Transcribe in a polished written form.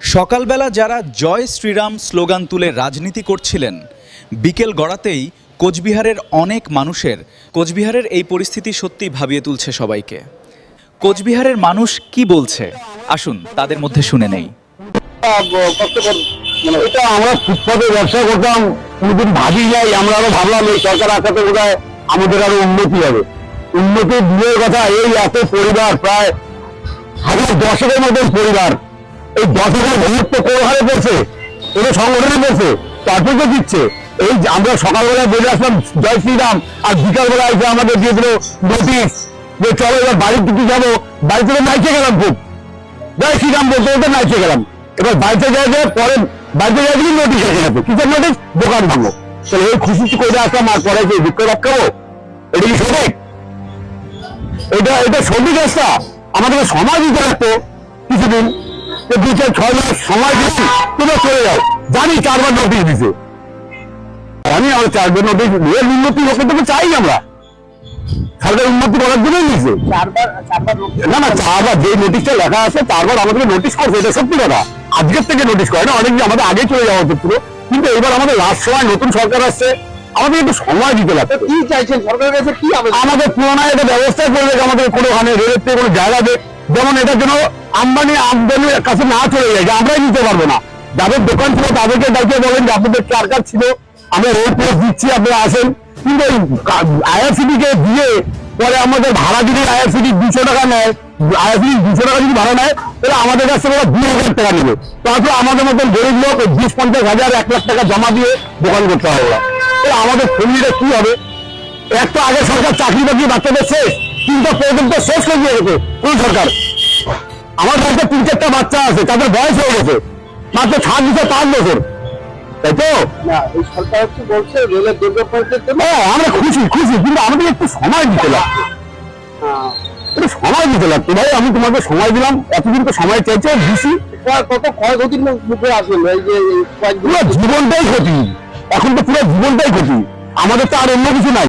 সকালবেলা যারা জয় শ্রীরাম স্লোগান তুলে রাজনীতি করছিলেন, বিকেল গড়াতেই কোচবিহারের অনেক মানুষের কোচবিহারের এই পরিস্থিতি সত্যিই ভাবিয়ে তুলছে সবাইকে। কোচবিহারের মানুষ কি বলছে আসুন তাদের মধ্যে শুনে নেই। এটা আমরা ফুটপাতে ব্যবসা করতাম, কোনোদিন ভাবি যাই, আমরা আরো ভাবলাম এই সরকার আসাতে বোধহয় আমাদের আরো উন্নতি হবে। উন্নতি দূরের কথা, এই এত পরিবার, প্রায় 10,000-এর মতন পরিবার, এই 10,000 ভোট তো কোনো হারে পড়ছে, কোনো সংগঠনে পড়ছে, তারপরে দিচ্ছে। এই আমরা সকালবেলা বলে আসলাম জয় শ্রীরাম, আর বিকালবেলা এসে আমাদের দিয়ে দিল নোটিশ যে চলো এবার বাড়ির দিকে যাবো। বাড়িতে নাইচে গেলাম, খুব জয় শ্রীরাম বলতে বলতে নাইচে গেলাম। এবার বাড়িতে যাওয়া পরে বাড়িতে যাওয়া গেলে নোটিশ এসে গেছে, কিসের নোটিশ? দোকান ভাঙো। তাহলে এই খুশি করে আসলাম, আর পরে যে বিক্ষোভ রাখাবো, এটা কি সঠিক? এটা সঠিক রাস্তা? আমাদেরকে সময় দিতে লাগতো কিছুদিন, 2-4-6 মাস সময় দিচ্ছি, তোমরা চলে যাও। জানি 4বার নোটিশ দিছে, জানি আমরা 4বার নোটিশ দিয়ে উন্নতি লোকের তো চাই, আমরা সরকার উন্নতি করার জন্যই দিয়েছে। না না, 4বার যে নোটিশটা লেখা আছে 4বার আমাদেরকে নোটিশ করছে, এটা সত্যি কথা। আজকের থেকে নোটিশ করে না, অনেকদিন আমাদের আগে চলে যাওয়া হতো পুরো, কিন্তু এবার আমাদের লাস্ট সময় নতুন সরকার আসছে, আমাদের একটু সময় দিতে লাগবে। কি চাইছেন সরকারের কাছে? কি আমাদের পুরোনায় এটা ব্যবস্থা করবে, আমাদের কোনোখানে রেলের থেকে কোনো জায়গা দেয়, যেমন এটা যেন আমদানির কাছে না চলে যায়, যে আমরাই নিতে পারবো না। যাদের দোকান ছিল তাদেরকে ডাকিয়ে বলেন যে আপনাদের কার ছিল, আমরা রেল প্লেস দিচ্ছি, আপনারা আসেন। কিন্তু আইআরসিটি কে দিয়ে পরে আমাদের ভাড়া যদি আইআরসিটি 200 টাকা নেয়, আইআরসিটি 200 টাকা যদি ভাড়া নেয়, তাহলে আমাদের কাছ থেকে 2,000 টাকা নেবে। তারপর আমাদের মতন গরিব লোক 20-50 হাজার 1 লাখ টাকা জমা দিয়ে দোকান করতে হবে। ওরা আমাদের ফ্যামিলিটা কি হবে? একটা আগে সরকার চাকরি বাকরি বাচ্চাদের শেষ, 3টা পর্যন্ত শেষ করে দিয়ে গেছে কোন সরকার। আমার বাড়িতে 3-4টা বাচ্চা আছে, তাদের বয়স হয়ে গেছে মাত্র 5 বছর, তাই তো? সরকার বলছে রেলের দুর্গপ্রকল্পের জন্য আমরা খুশি, কিন্তু আমাদের একটু সময় দিতে লাগবে, একটু সময় দিতে লাগতো। ভাই আমি তোমাকে সময় দিলাম, এতদিন তো সময় চাইছে, দিছি। কত ক্ষয়ক্ষতির মুখে আসবেন, এই যে পুরো জীবনটাই ক্ষতি, এখন তো পুরো জীবনটাই ক্ষতি। আমাদের তো আর অন্য কিছু নাই।